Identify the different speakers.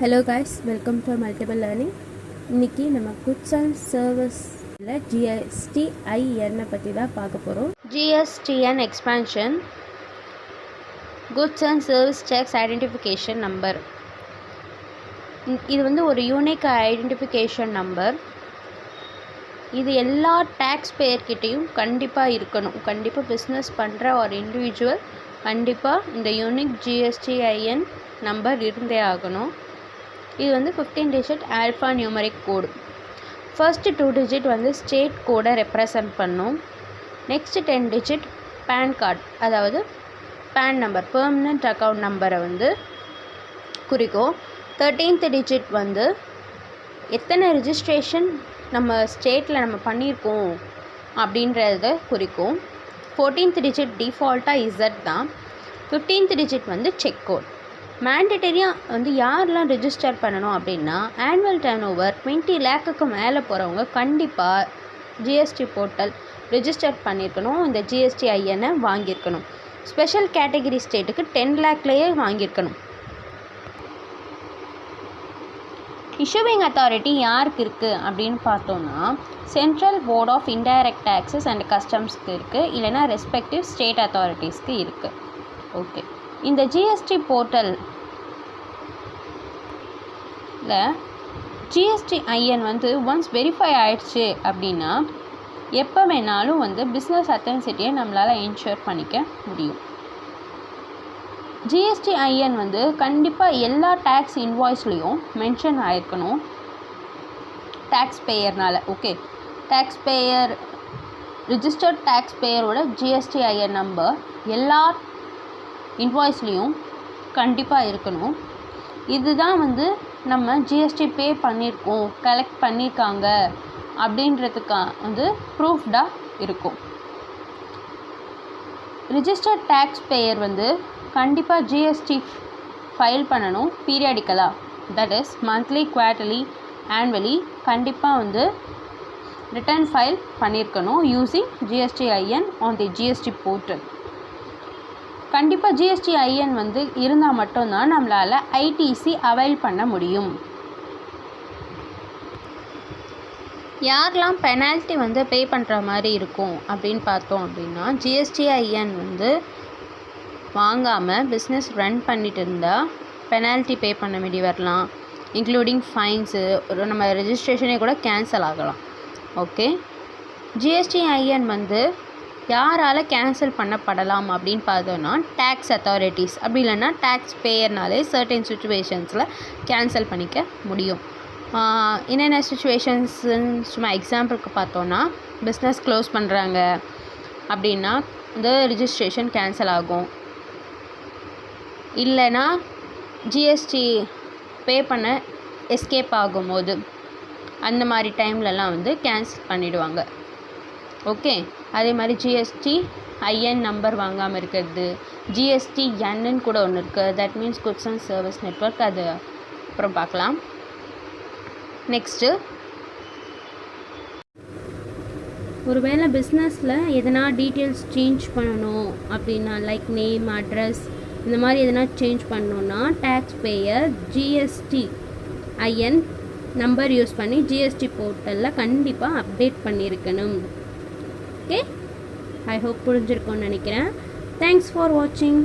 Speaker 1: Hello guys, welcome to Multiple Learning. இன்னைக்கு நம்ம Goods and Serviceல GSTIN பற்றி தான் பார்க்க போகிறோம். GSTN expansion Goods and Service Tax Identification Number. இது வந்து ஒரு யூனிக் ஐடென்டிஃபிகேஷன் நம்பர். இது எல்லா டேக்ஸ் பேயர்கிட்டையும் கண்டிப்பாக இருக்கணும். கண்டிப்பாக பிஸ்னஸ் பண்ணுற ஒரு இண்டிவிஜுவல் கண்டிப்பாக இந்த யூனிக் GSTIN நம்பர் இருந்தே ஆகணும். இது வந்து 15 டிஜிட் ஆல்ஃபா நியூமரிக் கோடு. ஃபர்ஸ்ட் 2 டிஜிட் வந்து ஸ்டேட் கோடை ரெப்ரசன்ட் பண்ணும். நெக்ஸ்ட் 10 டிஜிட் பேன் கார்டு, அதாவது பேன் நம்பர், பெர்மனண்ட் அக்கௌண்ட் நம்பரை வந்து குறிக்கும். 13th டிஜிட் வந்து எத்தனை ரிஜிஸ்ட்ரேஷன் நம்ம ஸ்டேட்டில் நம்ம பண்ணியிருக்கோம் அப்படின்றத குறிக்கும். 14th டிஜிட் டிஃபால்ட்டாக இசட் தான். 15th டிஜிட் வந்து செக் கோட். மேண்டட்டரியாக வந்து யாரெல்லாம் ரிஜிஸ்டர் பண்ணணும் அப்படின்னா, ஆனுவல் டர்ன் ஓவர் 20 லேக்குக்கு மேலே போகிறவங்க கண்டிப்பாக ஜிஎஸ்டி போர்ட்டல் ரிஜிஸ்டர் பண்ணியிருக்கணும். இந்த GSTIN வாங்கியிருக்கணும். ஸ்பெஷல் கேட்டகிரி ஸ்டேட்டுக்கு 10 லேக்லேயே வாங்கியிருக்கணும். இஷ்யூவிங் அத்தாரிட்டி யாருக்கு இருக்குது அப்படின்னு பார்த்தோன்னா, central board of indirect taxes and கஸ்டம்ஸ்க்கு இருக்குது, இல்லைனா ரெஸ்பெக்டிவ் ஸ்டேட் அத்தாரிட்டிஸ்க்கு இருக்குது. ஓகே, இந்த ஜிஎஸ்டி போர்ட்டலில் GSTIN வந்து ஒன்ஸ் வெரிஃபை ஆயிடுச்சு அப்படின்னா எப்போ வேணாலும் வந்து பிஸ்னஸ் அத்தென்சிட்டியை நம்மளால் என்ஷூர் பண்ணிக்க முடியும். GSTIN வந்து கண்டிப்பாக எல்லா டேக்ஸ் இன்வாய்ஸ்லேயும் மென்ஷன் ஆகிருக்கணும் டேக்ஸ் பேயர்னால். ஓகே, டேக்ஸ் பேயர் ரிஜிஸ்டர்ட் டேக்ஸ் பேயரோட GSTIN நம்பர் எல்லா இன்வாய்ஸ்லேயும் கண்டிப்பாக இருக்கணும். இதுதான் வந்து நம்ம GST பே பண்ணியிருக்கோம், கலெக்ட் பண்ணியிருக்காங்க அப்படின்றதுக்கு வந்து ப்ரூஃப்டாக இருக்கும். ரிஜிஸ்டர்ட் டேக்ஸ் பேயர் வந்து கண்டிப்பாக GST ஃபைல் பண்ணணும் பீரியாடிக்கலாக. That is monthly, quarterly, annually கண்டிப்பாக வந்து ரிட்டர்ன் ஃபைல் பண்ணியிருக்கணும் using GSTIN on the GST portal. கண்டிப்பாக GSTIN வந்து இருந்தால் மட்டும்தான் நம்மளால் ITC அவைல் பண்ண முடியும். யாரெல்லாம் பெனால்ட்டி வந்து பே பண்ணுற மாதிரி இருக்கும் அப்படின்னு பார்த்தோம் அப்படின்னா, GSTIN வந்து வாங்காமல் பிஸ்னஸ் ரன் பண்ணிட்டு இருந்தால் பெனால்ட்டி பே பண்ண வேண்டி வரலாம், இன்க்ளூடிங் ஃபைன்ஸு, நம்ம ரெஜிஸ்ட்ரேஷனே கூட கேன்சல் ஆகலாம். ஓகே, GSTIN வந்து யாரால் கேன்சல் பண்ணப்படலாம் அப்படின்னு பார்த்தோன்னா, டேக்ஸ் அத்தாரிட்டிஸ், அப்படி இல்லைன்னா டேக்ஸ் பேயர்னாலே சர்டன் சுச்சுவேஷன்ஸில் கேன்சல் பண்ணிக்க முடியும். என்னென்ன சுச்சுவேஷன்ஸுன்னு சும்மா எக்ஸாம்பிளுக்கு பார்த்தோன்னா, பிஸ்னஸ் க்ளோஸ் பண்ணுறாங்க அப்படின்னா இந்த ரிஜிஸ்ட்ரேஷன் கேன்சல் ஆகும். இல்லைன்னா GST பே பண்ண எஸ்கேப் ஆகும்போது அந்த மாதிரி டைம்லலாம் வந்து கேன்சல் பண்ணிவிடுவாங்க. ஓகே, அதே மாதிரி GSTIN நம்பர் வாங்காமல் இருக்கிறது, GSTN கூட ஒன்று இருக்குது, that means goods and service network, அது அப்புறம் பார்க்கலாம். நெக்ஸ்ட்டு, ஒருவேளை பிஸ்னஸில் எதனா டீட்டெயில்ஸ் சேஞ்ச் பண்ணணும் அப்படின்னா, லைக் நேம், அட்ரஸ், இந்த மாதிரி எதனா சேஞ்ச் பண்ணணுன்னா tax payer GSTIN number use பண்ணி GST போர்ட்டலில் கண்டிப்பாக அப்டேட் பண்ணியிருக்கணும். ஓகே, ஐ ஹோப் புரிஞ்சிருக்கோன்னு நினைக்கிறேன். தேங்க்ஸ் ஃபார் வாட்சிங்.